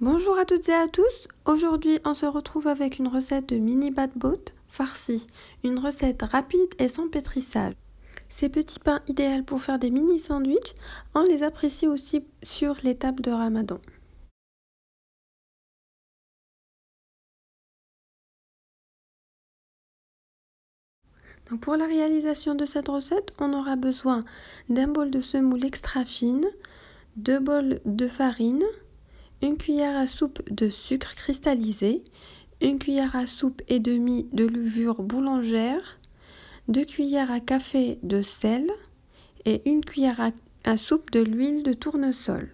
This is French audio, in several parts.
Bonjour à toutes et à tous, aujourd'hui on se retrouve avec une recette de mini batbot farci, une recette rapide et sans pétrissage. Ces petits pains idéaux pour faire des mini sandwichs, on les apprécie aussi sur les tables de Ramadan. Donc pour la réalisation de cette recette, on aura besoin d'un bol de semoule extra fine, 2 bols de farine, une cuillère à soupe de sucre cristallisé, une cuillère à soupe et demie de levure boulangère, 2 cuillères à café de sel et une cuillère à soupe de l'huile de tournesol.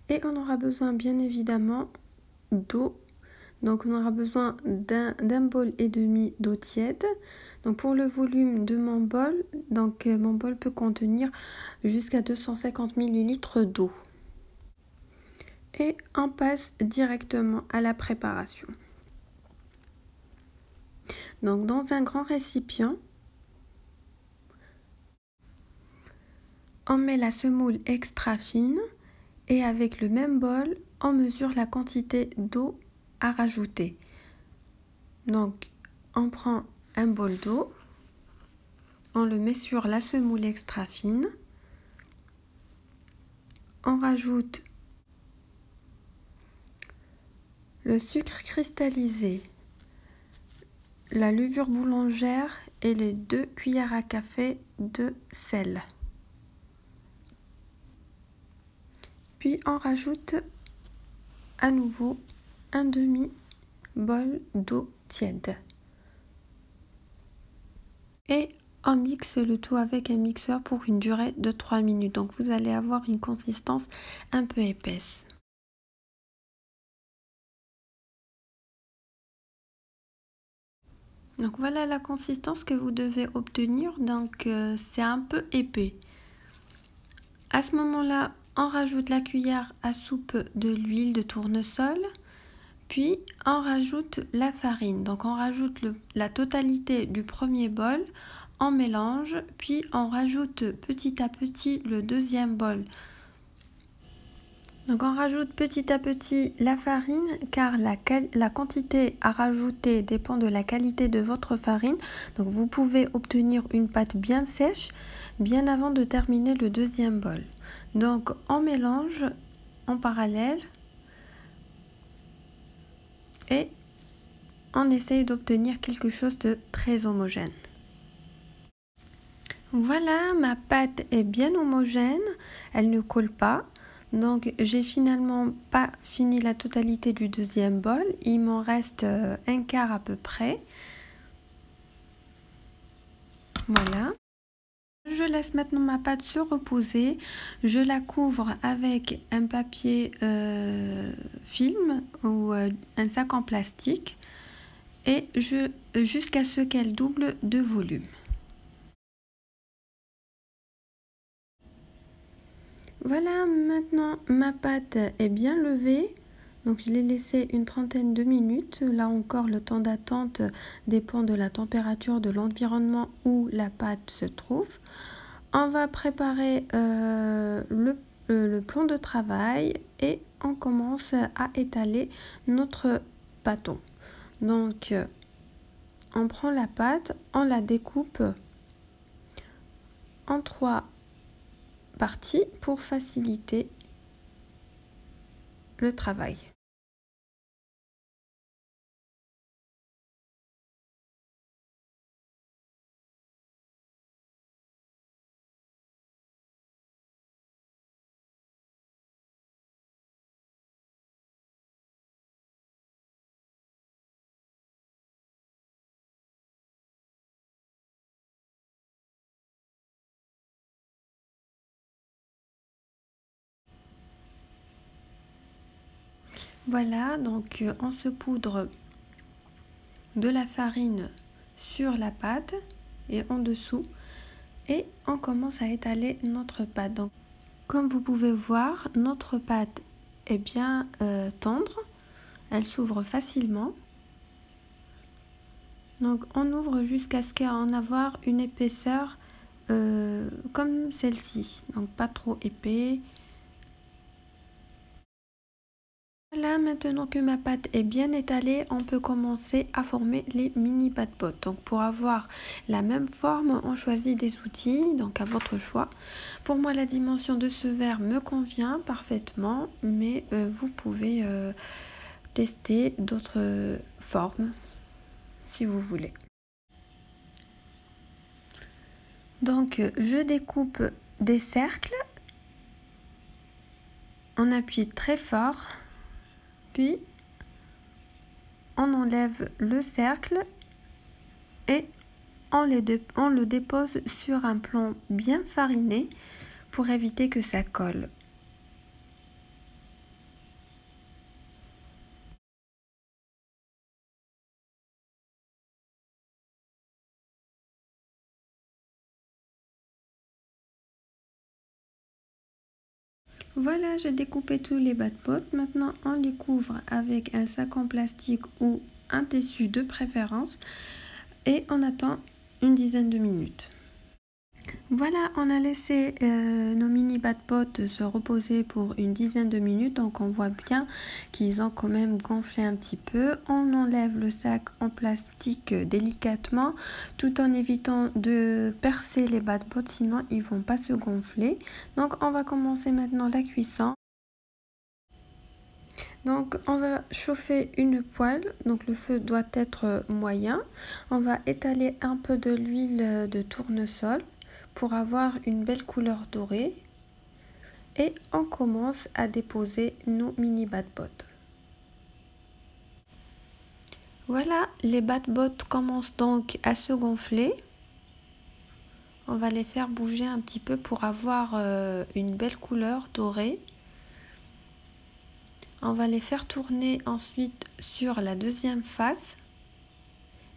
Et on aura besoin bien évidemment d'eau. Donc on aura besoin d'un bol et demi d'eau tiède. Donc pour le volume de mon bol, mon bol peut contenir jusqu'à 250 ml d'eau. Et on passe directement à la préparation. Donc dans un grand récipient, on met la semoule extra fine et avec le même bol, on mesure la quantité d'eau à rajouter. Donc on prend un bol d'eau, on le met sur la semoule extra fine, on rajoute le sucre cristallisé, la levure boulangère et les 2 cuillères à café de sel. Puis on rajoute à nouveau un demi-bol d'eau tiède. Et on mixe le tout avec un mixeur pour une durée de 3 minutes. Donc vous allez avoir une consistance un peu épaisse. Donc voilà la consistance que vous devez obtenir. Donc c'est un peu épais. À ce moment-là, on rajoute la cuillère à soupe de l'huile de tournesol. Puis on rajoute la farine. Donc on rajoute la totalité du premier bol. On mélange, puis on rajoute petit à petit le deuxième bol. Donc on rajoute petit à petit la farine car la quantité à rajouter dépend de la qualité de votre farine. Donc vous pouvez obtenir une pâte bien sèche bien avant de terminer le deuxième bol. Donc on mélange en parallèle et on essaye d'obtenir quelque chose de très homogène. Voilà, ma pâte est bien homogène, elle ne colle pas. Donc j'ai finalement pas fini la totalité du deuxième bol, il m'en reste un quart à peu près. Voilà. Je laisse maintenant ma pâte se reposer, je la couvre avec un papier film ou un sac en plastique et jusqu'à ce qu'elle double de volume. Voilà, maintenant ma pâte est bien levée, donc je l'ai laissée une trentaine de minutes. Là encore, le temps d'attente dépend de la température de l'environnement où la pâte se trouve. On va préparer le plan de travail et on commence à étaler notre pâton. Donc, on prend la pâte, on la découpe en 3 parties pour faciliter le travail. Voilà, donc on se poudre de la farine sur la pâte et en dessous et on commence à étaler notre pâte. Donc, comme vous pouvez voir, notre pâte est bien tendre, elle s'ouvre facilement. Donc on ouvre jusqu'à ce qu'en avoir une épaisseur comme celle-ci, donc pas trop épais. Voilà, maintenant que ma pâte est bien étalée, on peut commencer à former les mini batpots. Donc pour avoir la même forme, on choisit des outils, donc à votre choix. Pour moi, la dimension de ce verre me convient parfaitement, mais vous pouvez tester d'autres formes si vous voulez. Donc je découpe des cercles, on appuie très fort, puis on enlève le cercle et on le dépose sur un plan bien fariné pour éviter que ça colle. Voilà, j'ai découpé tous les batpots. Maintenant, on les couvre avec un sac en plastique ou un tissu de préférence et on attend une dizaine de minutes. Voilà, on a laissé nos mini batpots se reposer pour une dizaine de minutes, donc on voit bien qu'ils ont quand même gonflé un petit peu. On enlève le sac en plastique délicatement tout en évitant de percer les batpots, sinon ils vont pas se gonfler. Donc on va commencer maintenant la cuisson. Donc on va chauffer une poêle, donc le feu doit être moyen. On va étaler un peu de l'huile de tournesol pour avoir une belle couleur dorée et on commence à déposer nos mini batpots. Voilà, les batpots commencent donc à se gonfler. On va les faire bouger un petit peu pour avoir une belle couleur dorée. On va les faire tourner ensuite sur la deuxième face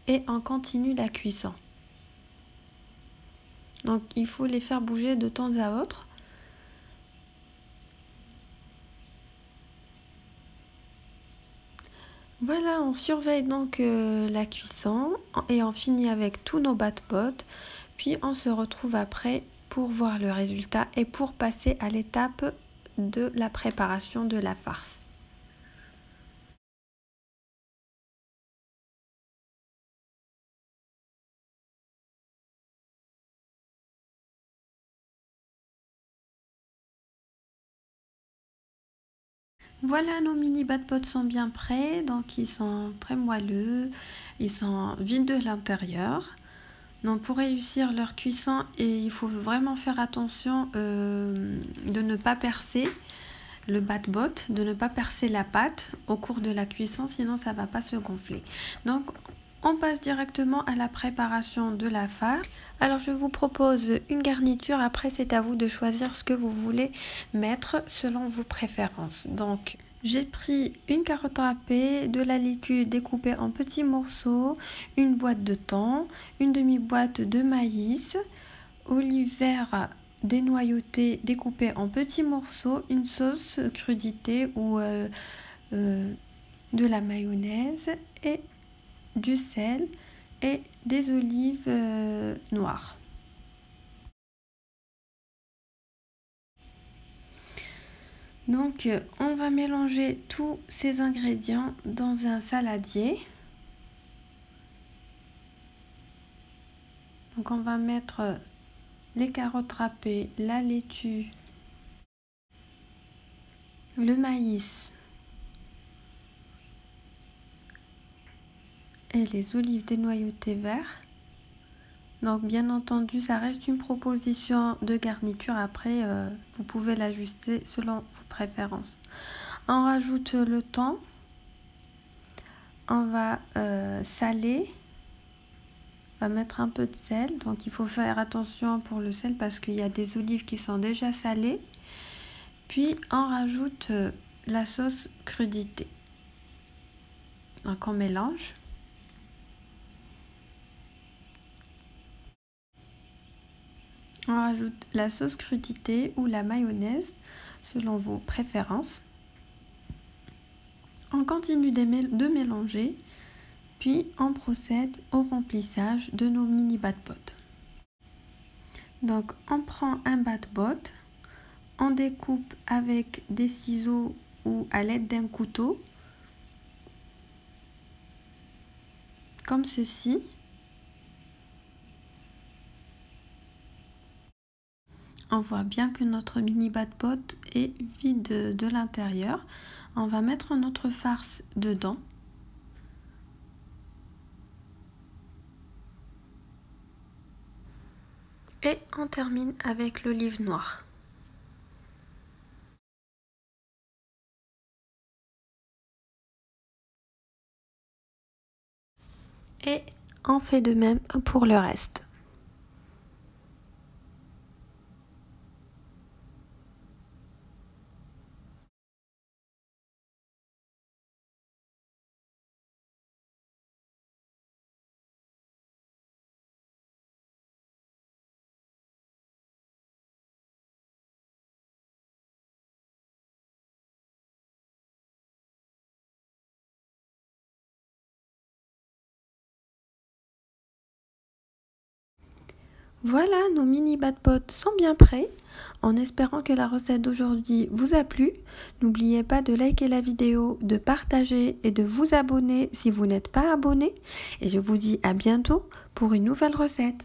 et on continue la cuisson. Donc il faut les faire bouger de temps à autre. Voilà, on surveille donc la cuisson et on finit avec tous nos batpots. Puis on se retrouve après pour voir le résultat et pour passer à l'étape de la préparation de la farce. Voilà, nos mini batpots sont bien prêts, donc ils sont très moelleux, ils sont vides de l'intérieur. Donc pour réussir leur cuisson, il faut vraiment faire attention de ne pas percer le batbot, de ne pas percer la pâte au cours de la cuisson, sinon ça va pas se gonfler. Donc on passe directement à la préparation de la farce. Alors je vous propose une garniture, après c'est à vous de choisir ce que vous voulez mettre selon vos préférences. Donc j'ai pris une carotte râpée, de la laitue découpée en petits morceaux, une boîte de thon, une demi-boîte de maïs, olives verts dénoyautés découpées en petits morceaux, une sauce crudité ou de la mayonnaise et du sel et des olives noires. Donc on va mélanger tous ces ingrédients dans un saladier. Donc on va mettre les carottes râpées, la laitue, le maïs et les olives dénoyautées vertes. Donc bien entendu, ça reste une proposition de garniture. Après, vous pouvez l'ajuster selon vos préférences. On rajoute le thon. On va saler. On va mettre un peu de sel. Donc il faut faire attention pour le sel parce qu'il y a des olives qui sont déjà salées. Puis on rajoute la sauce crudité. Donc on mélange. On rajoute la sauce crudité ou la mayonnaise selon vos préférences. On continue de mélanger, puis on procède au remplissage de nos mini batpots. Donc on prend un batbot, on découpe avec des ciseaux ou à l'aide d'un couteau, comme ceci. On voit bien que notre mini bat-pot est vide de l'intérieur. On va mettre notre farce dedans. Et on termine avec l'olive noire. Et on fait de même pour le reste. Voilà, nos mini bat-pots sont bien prêts. En espérant que la recette d'aujourd'hui vous a plu, n'oubliez pas de liker la vidéo, de partager et de vous abonner si vous n'êtes pas abonné. Et je vous dis à bientôt pour une nouvelle recette.